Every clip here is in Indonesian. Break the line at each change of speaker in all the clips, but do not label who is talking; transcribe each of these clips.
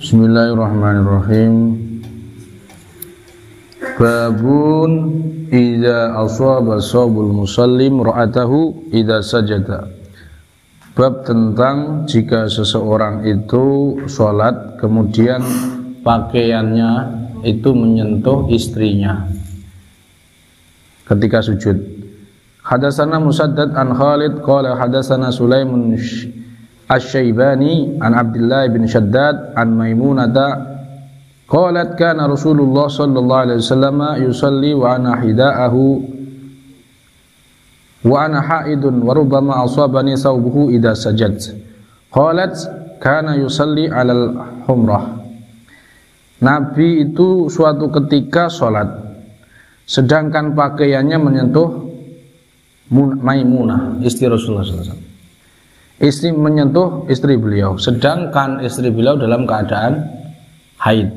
Bismillahirrahmanirrahim. Babun idza asaba sabul musallim ra'atahu idza sajada. Bab tentang jika seseorang itu sholat kemudian pakaiannya itu menyentuh istrinya ketika sujud. Hadatsana Musaddad an Khalid qala hadatsana Sulaiman Asy-Syaibani an Abdullah bin Shaddad an Maimunata qalat kana Rasulullah sallallahu alaihi wasallam yusalli wa ana hidaahu wa ana haidun wa rubbama asabani thawbuhu idza sajad. Qalat kana yusalli 'alal humrah. Nabi itu suatu ketika salat sedangkan pakaiannya menyentuh Maimunah, istri Rasulullah sallallahu alaihi wasallam. Istri menyentuh istri beliau, sedangkan istri beliau dalam keadaan haid.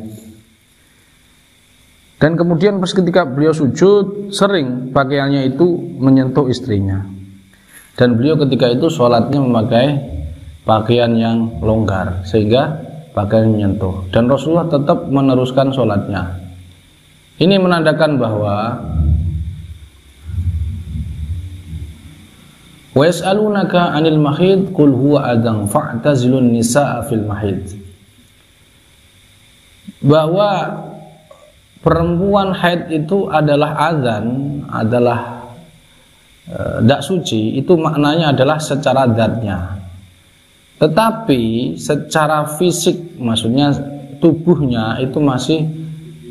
Dan kemudian pas ketika beliau sujud, sering pakaiannya itu menyentuh istrinya. Dan beliau ketika itu sholatnya memakai pakaian yang longgar, sehingga pakaian menyentuh. Dan Rasulullah tetap meneruskan sholatnya. Ini menandakan bahwa wa yas'alunaka 'anil mahid qul huwa adzan fa'tazilun nisaa fil mahid. Bahwa perempuan haid itu adalah adzan, adalah tidak suci, itu maknanya adalah secara zatnya. Tetapi secara fisik, maksudnya tubuhnya itu masih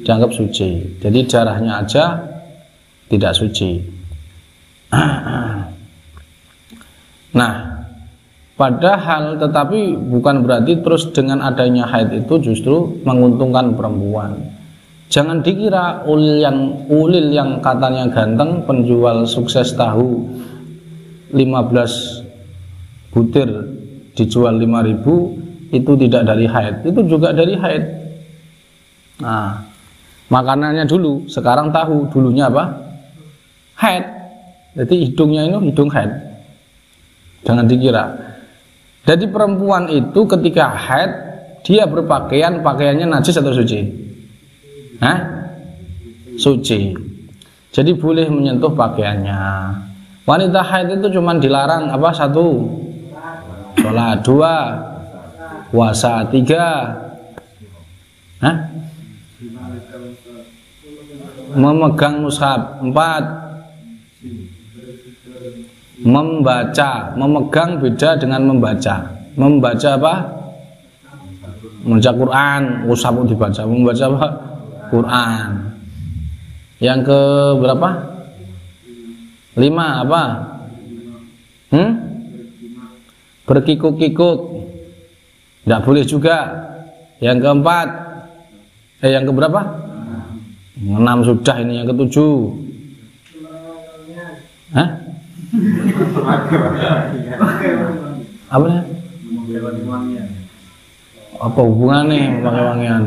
dianggap suci. Jadi darahnya aja tidak suci. Nah, padahal tetapi bukan berarti terus dengan adanya haid itu justru menguntungkan perempuan. Jangan dikira ulil yang katanya ganteng, penjual sukses tahu 15 butir dijual 5.000 itu tidak dari haid, itu juga dari haid. Nah, makanannya dulu, sekarang tahu, dulunya apa? Haid. Jadi hidungnya ini hidung haid. Jangan dikira. Jadi perempuan itu ketika haid dia berpakaian, pakaiannya najis atau suci? Hah? Suci. Jadi boleh menyentuh pakaiannya. Wanita haid itu cuma dilarang apa? 1, sholat. 2, puasa. 3, hah? Memegang mushaf. 4, membaca. Memegang beda dengan membaca. Membaca apa? Membaca Quran. Mushaf dibaca. Membaca apa? Quran. Yang ke berapa? 5 apa? Berkikuk-kikuk. Tidak boleh juga. Yang keempat, yang ke berapa? 6 sudah, ini yang ke-7. Hah? Apa ya? Apa hubungannya memakai wangian?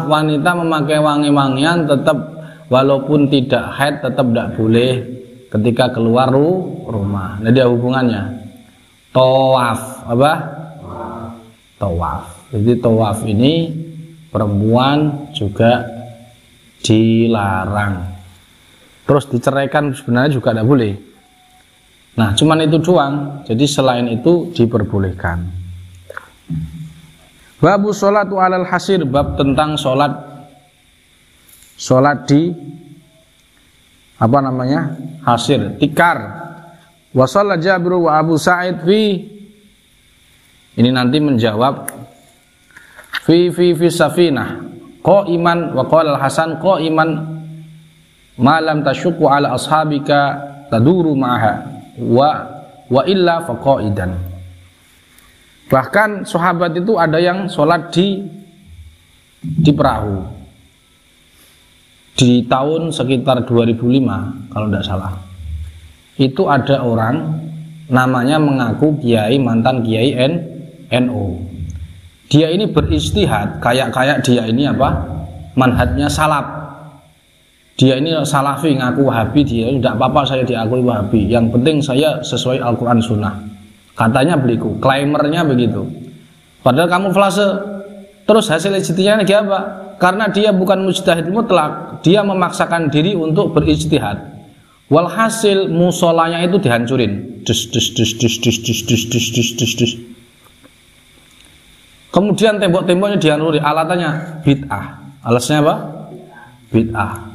Wanita memakai wangi-wangian tetap walaupun tidak haid tetap tidak boleh ketika keluar rumah. Nah, dia hubungannya tawaf apa? Tawaf. Jadi tawaf ini perempuan juga dilarang. Terus diceraikan sebenarnya juga tidak boleh. Nah, cuman itu doang. Jadi selain itu diperbolehkan. Babu sholatu alal hasir, bab tentang sholat di apa namanya? Hasir, tikar. Wa shalla Jabir wa Abu Sa'id fi, ini nanti menjawab fi safinah qaiman wa qala al-Hasan qaiman ma lam tasyuqu ala ashabika taduru ma'aha wa illa faqaidan. Bahkan sahabat itu ada yang sholat di perahu di tahun sekitar 2005 kalau tidak salah. Itu ada orang namanya mengaku kiai, mantan kiai NU. Dia ini beristihad kayak dia ini apa? Manhajnya salaf. Dia ini salafi, ngaku Wahabi, dia tidak apa-apa saya diakui Wahabi. Yang penting saya sesuai Al-Quran Sunnah. Katanya beliku, klaimernya begitu. Padahal kamuflase Terus hasil ijtihadnya dia apa? Karena dia bukan mujtahid mutlak, dia memaksakan diri untuk berijtihad. Walhasil musolanya itu dihancurin. Kemudian tembok-temboknya dihancurin, alatannya bid'ah. Alasnya apa? Bid'ah.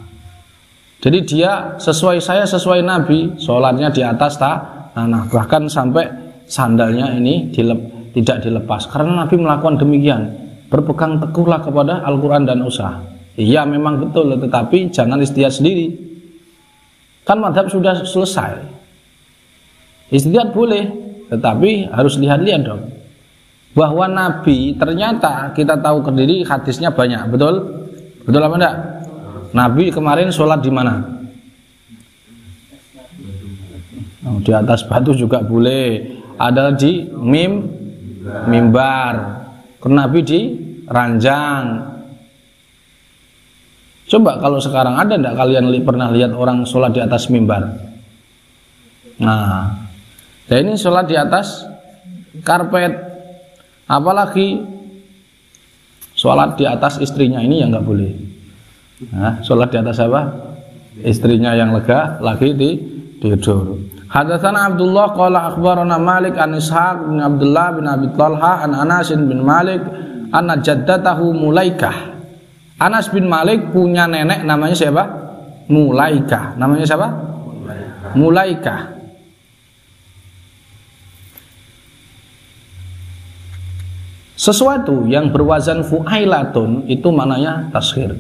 Jadi dia sesuai Nabi, sholatnya di atas tanah, bahkan sampai sandalnya ini tidak dilepas. Karena Nabi melakukan demikian, berpegang teguhlah kepada Al-Quran dan usaha. Iya memang betul, tetapi jangan ijtihad sendiri. Kan madhab sudah selesai. Ijtihad boleh, tetapi harus lihat-lihat dong. Bahwa Nabi ternyata kita tahu sendiri hadisnya banyak, betul? Betul apa enggak? Nabi kemarin sholat di mana? Oh, di atas batu juga boleh. Ada di mimbar. Nabi di ranjang. Coba kalau sekarang ada enggak kalian pernah lihat orang sholat di atas mimbar? Nah, ini sholat di atas karpet. Apalagi sholat di atas istrinya, ini yang nggak boleh. Nah, sholat di atas apa? Istrinya yang lega lagi tidur. Hadatsana Abdullah qala akhbarana Malik an Ishaq bin Abdullah bin Abi Talha an Anas bin Malik anna jaddatahu Mulaikah. Anas bin Malik punya nenek namanya siapa? Mulaikah. Namanya siapa? Mulaikah. Sesuatu yang berwazan fu'ailatun itu maknanya tasghir.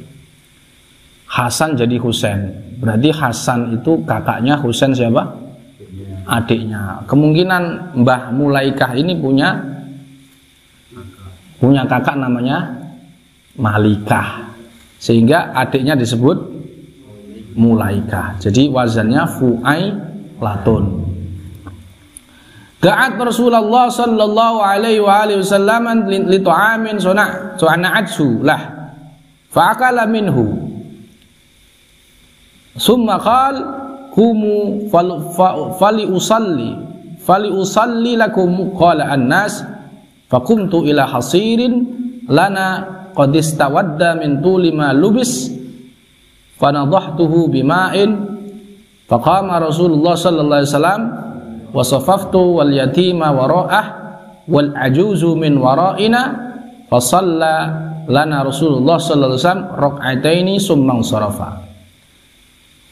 Hasan jadi Husain. Berarti Hasan itu kakaknya, Husain siapa? Adiknya. Kemungkinan Mbah Mulaikah ini punya kakak namanya Malikah. Sehingga adiknya disebut Mulaikah. Jadi wazannya fu'ailatun. Da'at Rasulullah sallallahu alaihi wa alihi wasallam li ta'amin suna'atsu lah fa'akala minhu summa qala kumu fali usalli lakum qala an-nas faqumtu ila hasirin lana qad istawadda min tuli ma lubis fanadhahtuhu bima'in faqama Rasulullah sallallahu alaihi wasallam wasafaftu wal yatima wara'ah wal ajuzu min wara'ina fa shalla lana Rasulullah sallallahu alaihi wasallam rak'ataini summa sarafa.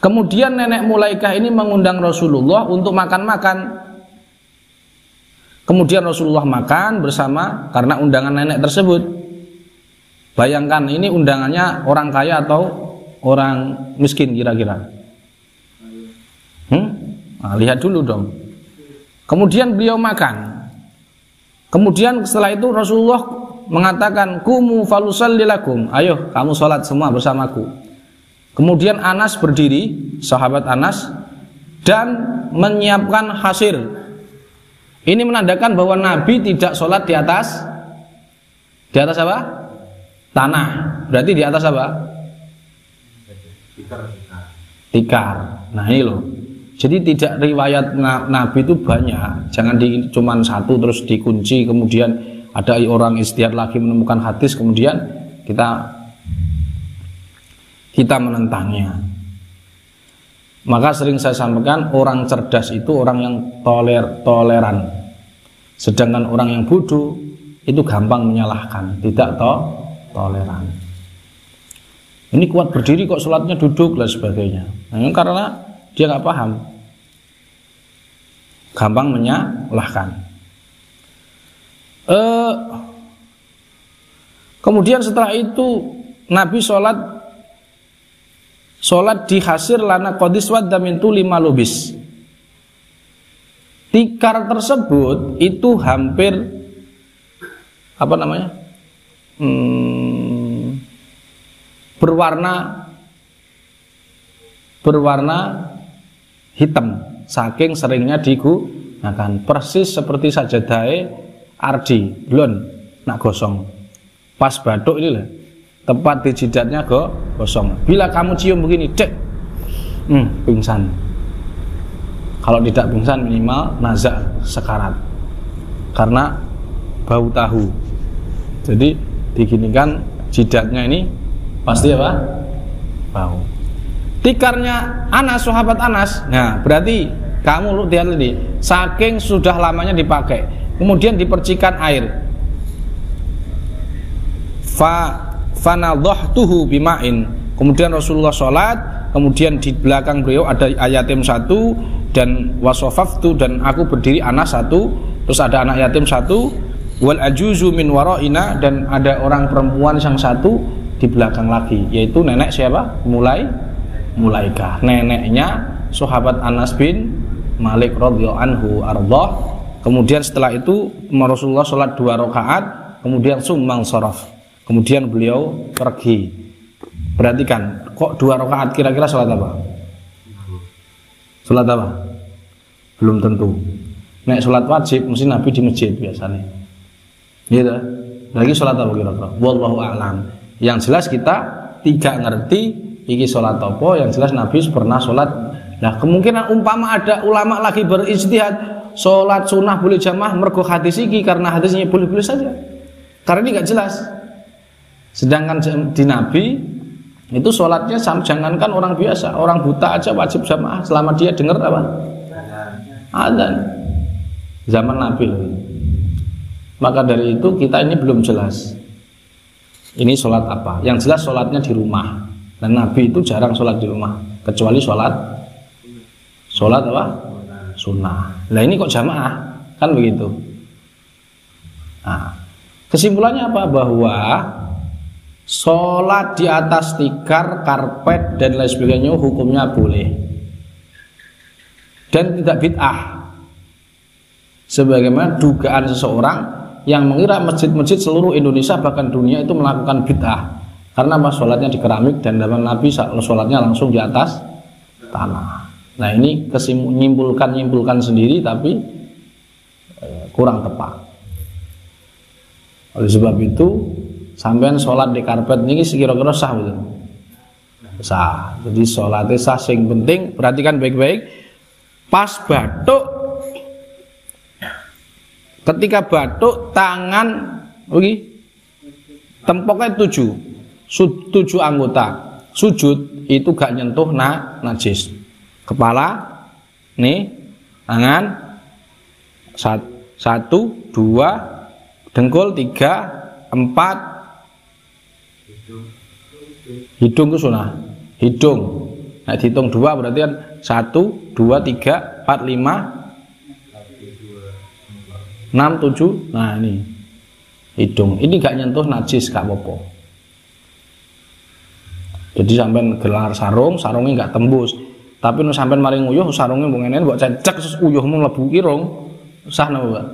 Kemudian nenek Mulaikah ini mengundang Rasulullah untuk makan-makan. Kemudian Rasulullah makan bersama karena undangan nenek tersebut. Bayangkan ini undangannya orang kaya atau orang miskin kira-kira? Nah, lihat dulu dong. Kemudian beliau makan. Kemudian setelah itu Rasulullah mengatakan kumu falusallilakum, ayo kamu sholat semua bersamaku. Kemudian Anas berdiri, sahabat Anas, dan menyiapkan hasir. Ini menandakan bahwa Nabi tidak sholat di atas apa? Tanah. Berarti di atas apa? Tikar. Nah ini loh. Jadi tidak riwayat Nabi itu banyak. Jangan cuman satu terus dikunci, kemudian ada orang ijtihad lagi menemukan hadis, kemudian kita menentangnya. Maka sering saya sampaikan, orang cerdas itu orang yang toleran. Sedangkan orang yang bodoh itu gampang menyalahkan, tidak toleran. Ini kuat berdiri kok sholatnya duduk dan sebagainya. Nah, karena dia nggak paham, gampang menyalahkan. Kemudian setelah itu Nabi sholat di hasir lana qadiswad damintu 5 lubis. Tikar tersebut itu hampir berwarna hitam, saking seringnya digunakan, persis seperti sajadahe Ardi belum nak gosong pas batuk ini lah, tepat di jidatnya gosong. Bila kamu cium begini dek, pingsan. Kalau tidak pingsan minimal nazak sekarat karena bau tahu. Jadi diginikan jidatnya ini pasti apa? Bau. Tikarnya Anas, sahabat Anas. Nah, berarti kamu lihat ini, saking sudah lamanya dipakai, kemudian dipercikan air. Fanadhahtuhu bima'in. Kemudian Rasulullah sholat, kemudian di belakang beliau ada yatim satu dan wasofaftu, dan aku berdiri Anas satu, terus ada anak yatim satu, wal ajuzu min waraina, dan ada orang perempuan yang satu di belakang lagi, yaitu nenek siapa? Mulaikah, neneknya sahabat Anas bin Malik radhiyallahu anhu ardhah. Kemudian setelah itu Rasulullah sholat 2 rakaat, kemudian summang sharaf, kemudian beliau pergi. Perhatikan, kok 2 rakaat, kira-kira sholat apa? Sholat apa? Belum tentu. Nek sholat wajib mesti Nabi di masjid biasanya. Gitu. Lagi sholat apa kira-kira? Wallahu a'lam. Yang jelas kita tidak ngerti iki sholat apa, yang jelas Nabi pernah sholat. Nah, kemungkinan umpama ada ulama lagi berijtihad sholat sunnah boleh jamaah mergo hadis iki, karena hadisnya boleh-boleh saja, karena ini nggak jelas. Sedangkan di Nabi itu sholatnya jangankan orang biasa, orang buta aja wajib jamaah selama dia dengar apa? Adzan. Zaman Nabi loh. Maka dari itu kita ini belum jelas ini sholat apa. Yang jelas sholatnya di rumah. Dan Nabi itu jarang sholat di rumah, kecuali sholat apa? Sunnah. Nah ini kok jamaah, kan begitu. Nah, kesimpulannya apa? Bahwa sholat di atas tikar, karpet dan lain sebagainya hukumnya boleh dan tidak bid'ah. Sebagaimana dugaan seseorang yang mengira masjid-masjid seluruh Indonesia bahkan dunia itu melakukan bid'ah. Karena mas sholatnya di keramik dan zaman Nabi sholatnya langsung di atas tanah. Nah ini nyimpulkan sendiri tapi kurang tepat. Oleh sebab itu sampean sholat di karpet ini kira-kira sah betul? Sah. Jadi sholatnya sah, sing penting perhatikan baik-baik. Pas batuk, ketika batuk tangan tempoknya 7 anggota. Sujud itu gak nyentuh najis. Kepala nih, tangan 1, 2, dengkul 3, 4. Hidung itu sunnah. Hidung. Nah dihitung 2 berarti kan 1, 2, 3, 4, 5, 6, 7. Nah ini hidung. Ini gak nyentuh najis, gak apa-apa. Jadi sampean gelar sarungnya nggak tembus. Tapi nu sampean mari nguyuh sarungnya mbok ngene mbok cecek terus uyuhmu mlebu irung. Sah napa, Pak?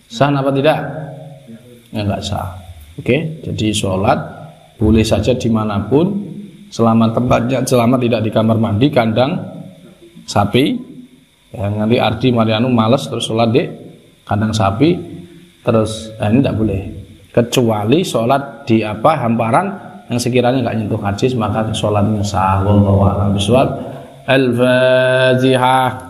Sah apa tidak? Ya enggak sah. Oke, jadi sholat boleh saja dimanapun selama tempatnya, selama tidak di kamar mandi, kandang sapi. Yang nanti Ardi Marianu males terus sholat di kandang sapi, terus ini tidak boleh. Kecuali sholat di hamparan yang sekiranya nggak nyentuh najis, maka sholatnya sah. Wallahu a'lam bishawab. Al-Fatihah.